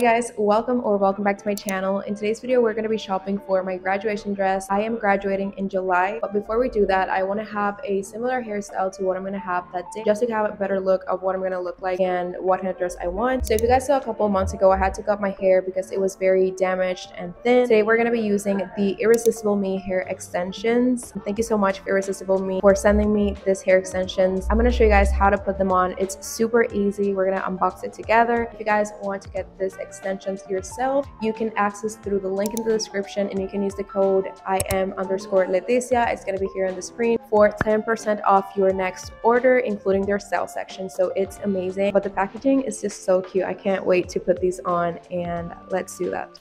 Hi guys, welcome back to my channel. In today's video we're going to be shopping for my graduation dress. I am graduating in July, but before we do that I want to have a similar hairstyle to what I'm going to have that day, just to have a better look of what I'm going to look like and what kind of dress I want. So if you guys saw a couple of months ago, I had to cut my hair because it was very damaged and thin. Today we're going to be using the Irresistible Me hair extensions. Thank you so much Irresistible Me for sending me this hair extensions. I'm going to show you guys how to put them on. It's super easy. We're going to unbox it together. If you guys want to get this extensions yourself, you can access through the link in the description, and you can use the code IM_Leticia. It's going to be here on the screen for 10% off your next order, including their sale section. So it's amazing, but the packaging is just so cute. I can't wait to put these on, and let's do that.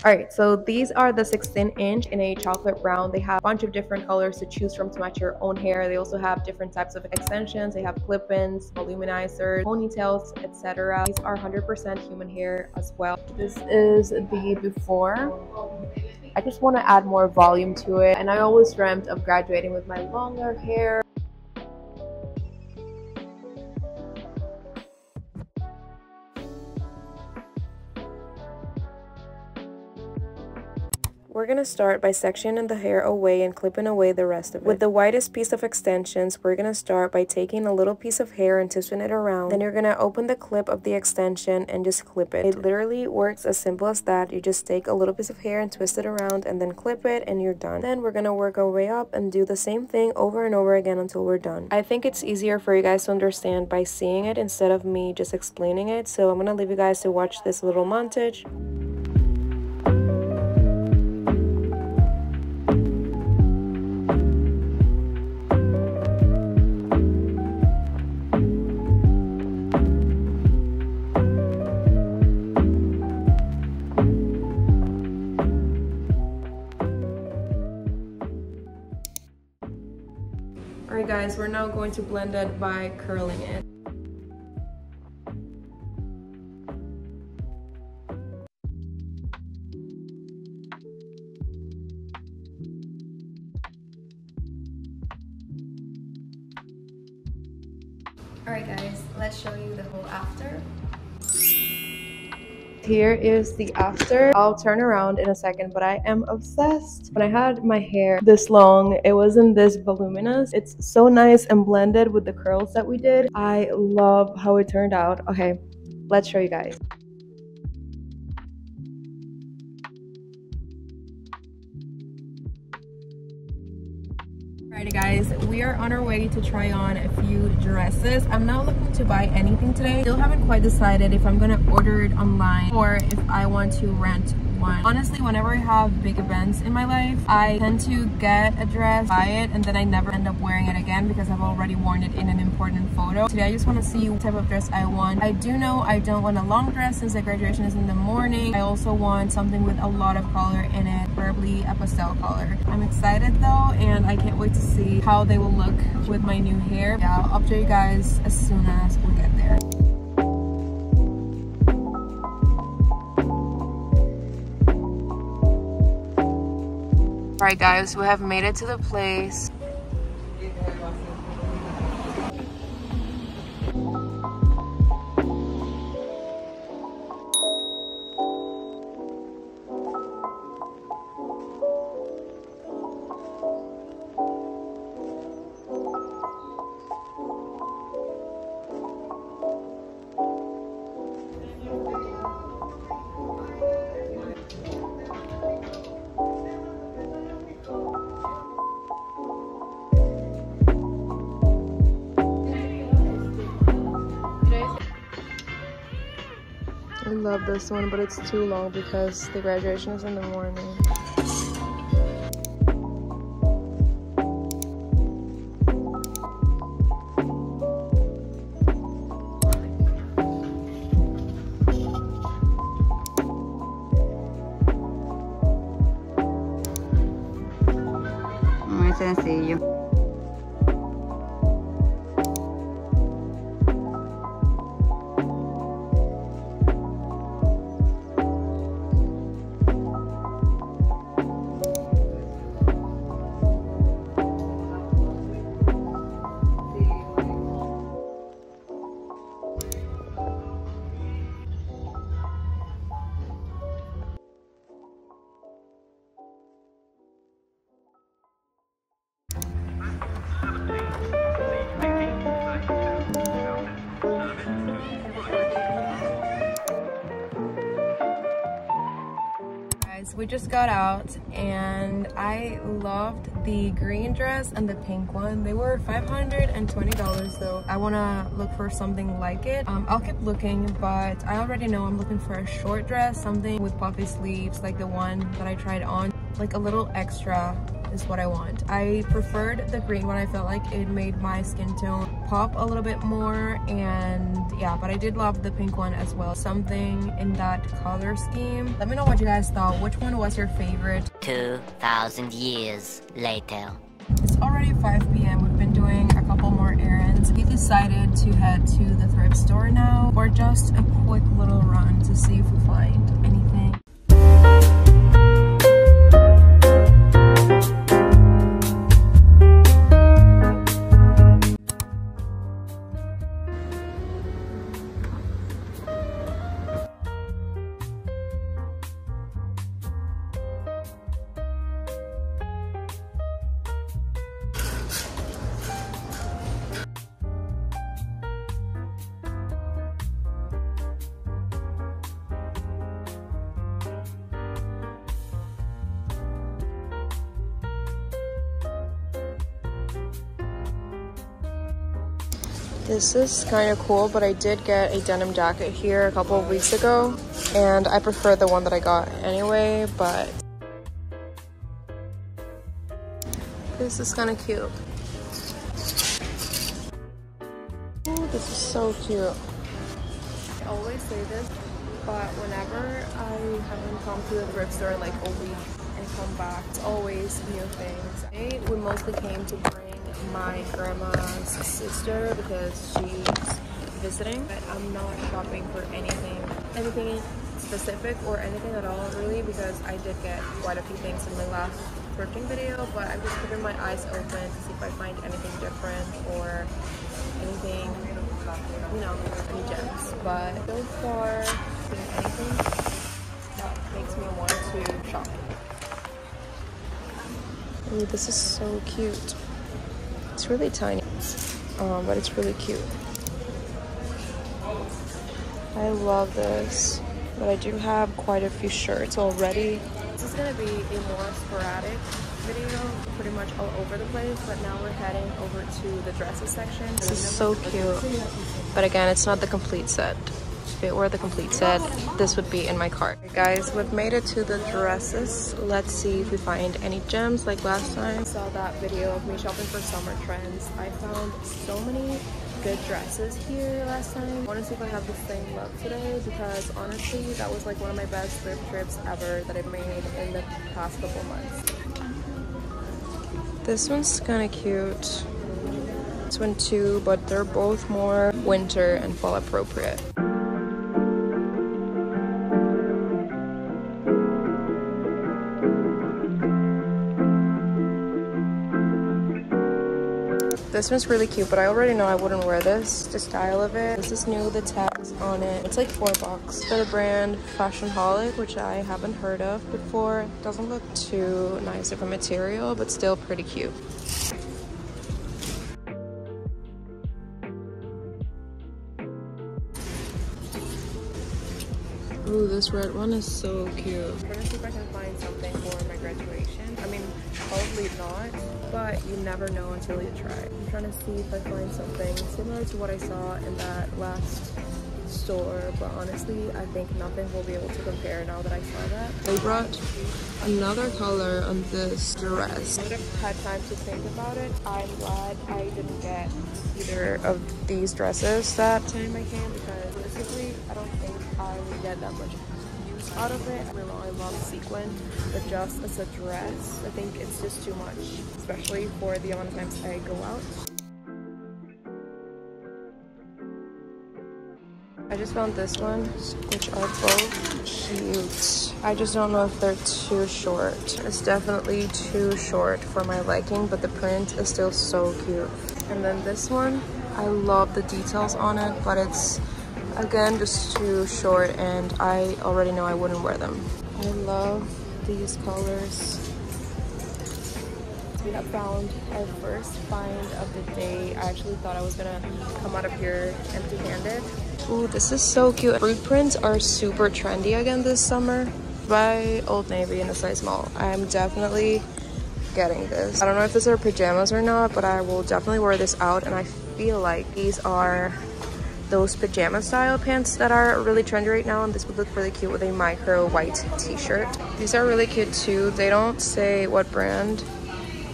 Alright, so these are the 16-inch in a chocolate brown. They have a bunch of different colors to choose from to match your own hair. They also have different types of extensions. They have clip-ins, volumizers, ponytails, etc. These are 100% human hair as well. This is the before. I just want to add more volume to it, and I always dreamt of graduating with my longer hair. We're going to start by sectioning the hair away and clipping away the rest of it. With the widest piece of extensions, we're going to start by taking a little piece of hair and twisting it around. Then you're going to open the clip of the extension and just clip it. It literally works as simple as that. You just take a little piece of hair and twist it around and then clip it and you're done. Then we're going to work our way up and do the same thing over and over again until we're done. I think it's easier for you guys to understand by seeing it instead of me just explaining it. So I'm going to leave you guys to watch this little montage. Alright guys, we're now going to blend it by curling it. Alright guys, let's show you the whole after. Here is the after. I'll turn around in a second, but I am obsessed. When I had my hair this long, it wasn't this voluminous. It's so nice and blended with the curls that we did. I love how it turned out. Okay, let's show you guys. Alrighty guys, we are on our way to try on a few dresses. I'm not looking to buy anything today. Still haven't quite decided if I'm gonna order it online or if I want to rent one. Honestly, whenever I have big events in my life, I tend to get a dress, buy it, and then I never end up wearing it again because I've already worn it in an important photo. Today I just want to see what type of dress I want. I do know I don't want a long dress since the graduation is in the morning. I also want something with a lot of color in it, preferably a pastel color. I'm excited though, and I can't wait to see how they will look with my new hair. Yeah, I'll update you guys as soon as we get there. Alright guys, we have made it to the place. I love this one, but it's too long because the graduation is in the morning. Muy sencillo. we just got out and I loved the green dress and the pink one. They were $520 though. I want to look for something like it. I'll keep looking, but I already know I'm looking for a short dress, something with puffy sleeves like the one that I tried on. Like a little extra is what I want. I preferred the green one. I felt like it made my skin tone pop a little bit more, and yeah, but I did love the pink one as well. Something in that color scheme. Let me know what you guys thought. Which one was your favorite? 2,000 years later. It's already 5 p.m. We've been doing a couple more errands. We decided to head to the thrift store now for just a quick little run to see if we find anything. This is kind of cool, but I did get a denim jacket here a couple of weeks ago, and I prefer the one that I got anyway, but this is kind of cute. Oh, this is so cute. I always say this, but whenever I haven't come to the thrift store in like a week and come back, it's always new things. Today, we mostly came to bring my grandma's sister because she's visiting, but I'm not shopping for anything specific or anything at all really, because I did get quite a few things in my last thrifting video, but I'm just keeping my eyes open to see if I find anything different or anything, you know, any gems. But so far, seeing anything that makes me want to shop. Ooh, this is so cute. It's really tiny, but it's really cute. I love this, but I do have quite a few shirts already. This is gonna be a more sporadic video, pretty much all over the place, but now we're heading over to the dresses section. This is so cute, but again, it's not the complete set. If it were the complete set, this would be in my cart. Okay, guys, we've made it to the dresses. Let's see if we find any gems like last time. I saw that video of me shopping for summer trends. I found so many good dresses here last time. I want to see if I have the same look today, because honestly, that was like one of my best thrift trips ever that I've made in the past couple months. This one's kind of cute. This one too, but they're both more winter and fall appropriate. This one's really cute, but I already know I wouldn't wear this. The style of it. This is new, the tags on it. It's like $4 for the brand Fashionholic, which I haven't heard of before. It doesn't look too nice of a material, but still pretty cute. Ooh, this red one is so cute. I'm gonna see if I can find something for my graduation. I mean, probably not, but you never know until you try. I'm trying to see if I find something similar to what I saw in that last store, but honestly, I think nothing will be able to compare now that I saw that. They brought another color on this dress. I would have had time to think about it. I'm glad I didn't get either of these dresses that time I came, because basically, I don't think I would get that much use out of it. I love sequin, but just as a dress, I think it's just too much, especially for the amount of times I go out. I just found this one, which are both cute. I just don't know if they're too short. It's definitely too short for my liking, but the print is still so cute. And then this one, I love the details on it, but it's again just too short, and I already know I wouldn't wear them. I love these colors. We have found our first find of the day. I actually thought I was gonna come out of here empty-handed. Ooh, this is so cute. Fruit prints are super trendy again this summer. by Old Navy in a size small. I'm definitely getting this. I don't know if these are pajamas or not, but I will definitely wear this out, and I feel like these are those pajama style pants that are really trendy right now, and this would look really cute with a micro white t-shirt. These are really cute too. They don't say what brand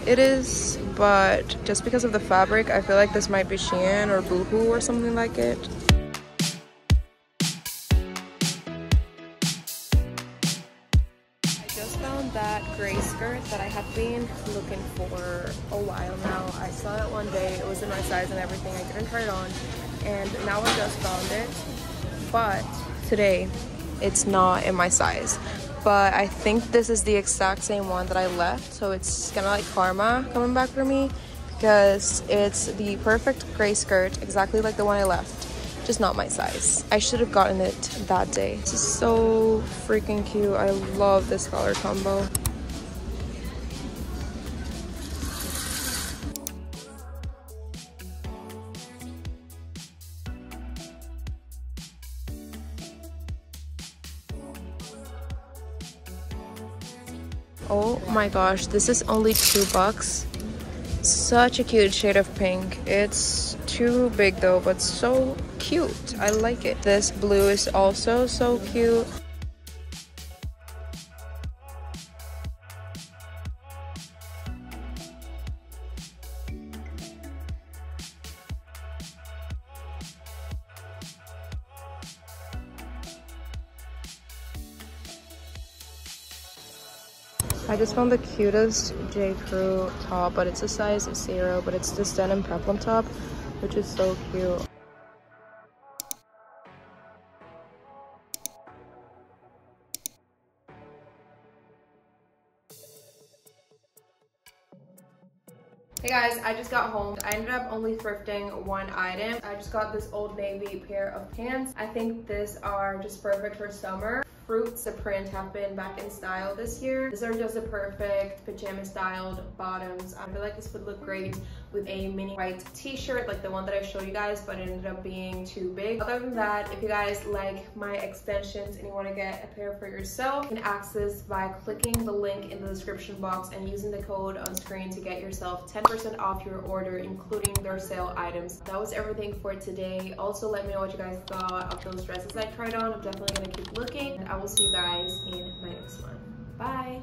it is, but just because of the fabric, I feel like this might be Shein or Boohoo or something like it. I just found that gray skirt that I have been looking for a while now. I saw it one day, it was in my size and everything. I didn't try it on, and now I just found it, but today it's not in my size. But I think this is the exact same one that I left, so it's kind of like karma coming back for me, because it's the perfect gray skirt, exactly like the one I left, just not my size. I should have gotten it that day. This is so freaking cute. I love this color combo. Oh my gosh, this is only $2. Such a cute shade of pink. It's too big though, but so cute. I like it. This blue is also so cute. I just found the cutest J. Crew top, but it's a size 0, but it's this denim peplum top, which is so cute. Hey guys, I just got home. I ended up only thrifting one item. I just got this Old Navy pair of pants. I think these are just perfect for summer. Fruits, the print have been back in style this year. These are just the perfect pajama styled bottoms. I feel like this would look great with a mini white t-shirt like the one that I showed you guys, but it ended up being too big. Other than that, if you guys like my extensions and you want to get a pair for yourself, you can access by clicking the link in the description box and using the code on screen to get yourself 10% off your order, including their sale items. That was everything for today. Also, let me know what you guys thought of those dresses I tried on. I'm definitely gonna keep looking, and I will see you guys in my next one. Bye!